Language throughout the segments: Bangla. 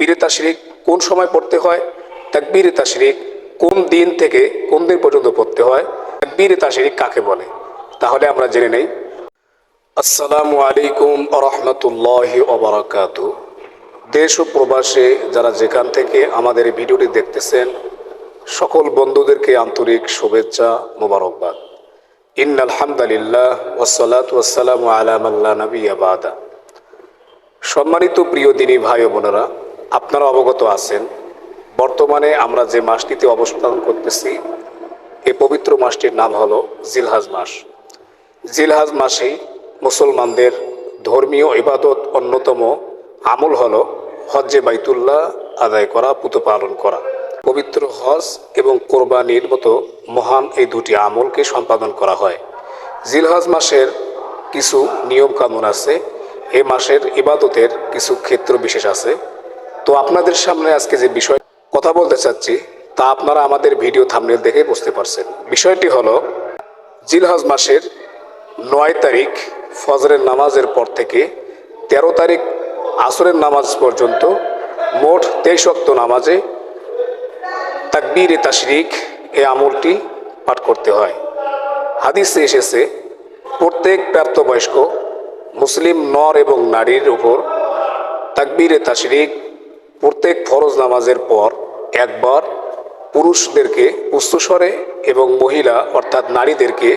তাকবীরে তাশরিক কোন সময় পড়তে হয়, তাকবীরে তাশরিক কোন দিন থেকে কোন দিন পর্যন্ত পড়তে হয়, তাকবীরে তাশরিক কাকে বলে, তাহলে আমরা জেনে নেই। আসসালামু আলাইকুম ওয়া রাহমাতুল্লাহি ওয়া বারাকাতুহু। দেশ ও প্রবাসে যারা যেখান থেকে আমাদের এই ভিডিওটি দেখতেছেন, সকল বন্ধুদেরকে আন্তরিক শুভেচ্ছা, মোবারকবাদ। ইন্নাল হামদুলিল্লাহ ওয়াসসালাতু ওয়াসসালামু আলা মান লা নাবিয়্যা বাদা। সম্মানিত প্রিয় দিনী ভাই ও বোনেরা, আপনারা অবগত আছেন বর্তমানে আমরা যে মাসটিতে অবস্থান করতেছি, এই পবিত্র মাসটির নাম হলো জিলহজ মাস। জিলহজ মাসেই মুসলমানদের ধর্মীয় ইবাদত অন্যতম আমল হলো হজ্জে বাইতুল্লাহ আদায় করা, পুত পালন করা। পবিত্র হজ এবং কোরবানির মতো মহান এই দুটি আমলকে সম্পাদন করা হয়। জিলহজ মাসের কিছু নিয়ম কানুন আছে, এই মাসের ইবাদতের কিছু ক্ষেত্র বিশেষ আছে। তো আপনাদের সামনে আজকে যে বিষয় কথা বলতে চাচ্ছি তা আপনারা আমাদের ভিডিও থাম্বনেল দেখে বুঝতে পারছেন। বিষয়টি হলো জিলহজ মাসের 9 তারিখ ফজরের নামাজের পর থেকে 13 তারিখ আসরের নামাজ পর্যন্ত মোট 23 ওয়াক্ত নামাজে তাকবীরে তাশরিক এই আমলটি পাঠ করতে হয়। হাদিসে এসেছে প্রত্যেক প্রাপ্তবয়স্ক মুসলিম নর এবং নারীর উপর তাকবীরে তাশরিক প্রত্যেক ফরজ নামাজের পর একবার, পুরুষদেরকে উচ্চ স্বরে এবং মহিলা অর্থাৎ নারীদেরকে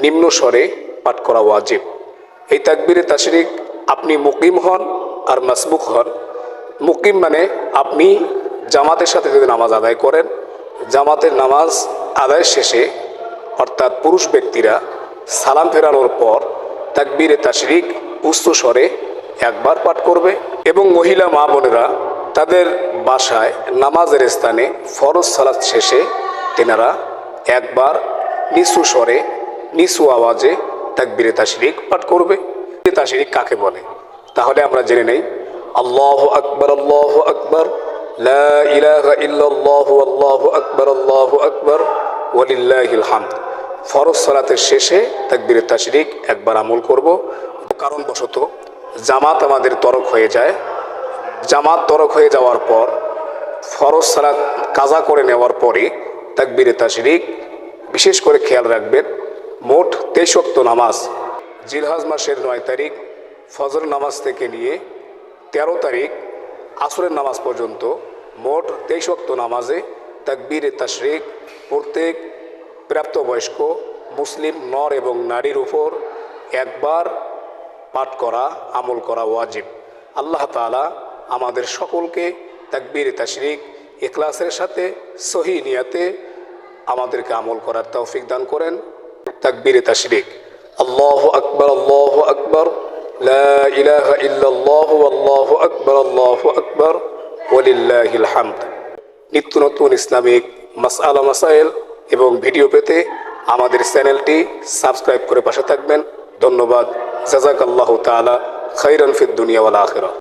নিম্ন স্বরে পাঠ করা ওয়াজিব। এই তাকবীরে তাশরিক আপনি মুকিম হন আর মাসবুক হন। মুকিম মানে আপনি জামাতের সাথে যদি নামাজ আদায় করেন, জামাতের নামাজ আদায় শেষে অর্থাৎ পুরুষ ব্যক্তিরা সালাম ফেরানোর পর তাকবীরে তাশরিক উচ্চ স্বরে একবার পাঠ করবে এবং মহিলা মা বোনেরা তাদের বাসায় নামাজের স্থানে ফরজ সালাত শেষে তেনারা একবার নিচু স্বরে নিচু আওয়াজে তাকবীরে তাশরিক পাঠ করবে। তাশরিক কাকে বলে তাহলে আমরা জেনে নেই। আল্লাহু আকবার, আল্লাহু আকবার, লা ইলাহা ইল্লাল্লাহু, আল্লাহু আকবার, আল্লাহু আকবার, ওয়ালিল্লাহিল হামদ। ফরজ সালাতের শেষে তাকবীরে তাশরিক একবার আমল করব। কারণবশত জামাত আমাদের তরক হয়ে যায়। জামাত তরক হয়ে যাওয়ার পর ফরজ সালাত কাজা করে নেওয়ার পরে তাকবীরে তাশরিক বিশেষ করে খেয়াল রাখবেন, মোট 23 ওয়াক্ত নামাজ জিলহজ মাসের 9 তারিখ ফজর নামাজ থেকে নিয়ে 13 তারিখ আসরের নামাজ পর্যন্ত মোট 23 ওয়াক্ত নামাজে তাকবীরে তাশরিক প্রত্যেক প্রাপ্তবয়স্ক মুসলিম নর এবং নারীর উপর একবার পাঠ করা, আমল করা ওয়াজিব। আল্লাহ তাআলা আমাদের সকলকে তাকবীরে তাশরিক ইখলাসের সাথে সহি নিয়াতে আমাদেরকে আমল করার তৌফিক দান করেন। তাকবীরে তাশরিক আল্লাহু আকবার, আল্লাহু আকবার, লা ইলাহা ইল্লাল্লাহু, আল্লাহু আকবার, আল্লাহু আকবার, ওয়ালিল্লাহিল হামদ। নিত্য নতুন ইসলামিক মাসআলা মাসাইল এবং ভিডিও পেতে আমাদের চ্যানেলটি সাবস্ক্রাইব করে পাশে থাকবেন। ধন্যবাদ। জাযাকাল্লাহু তাআলা খাইরান ফিদ দুনিয়া ওয়াল আখিরা।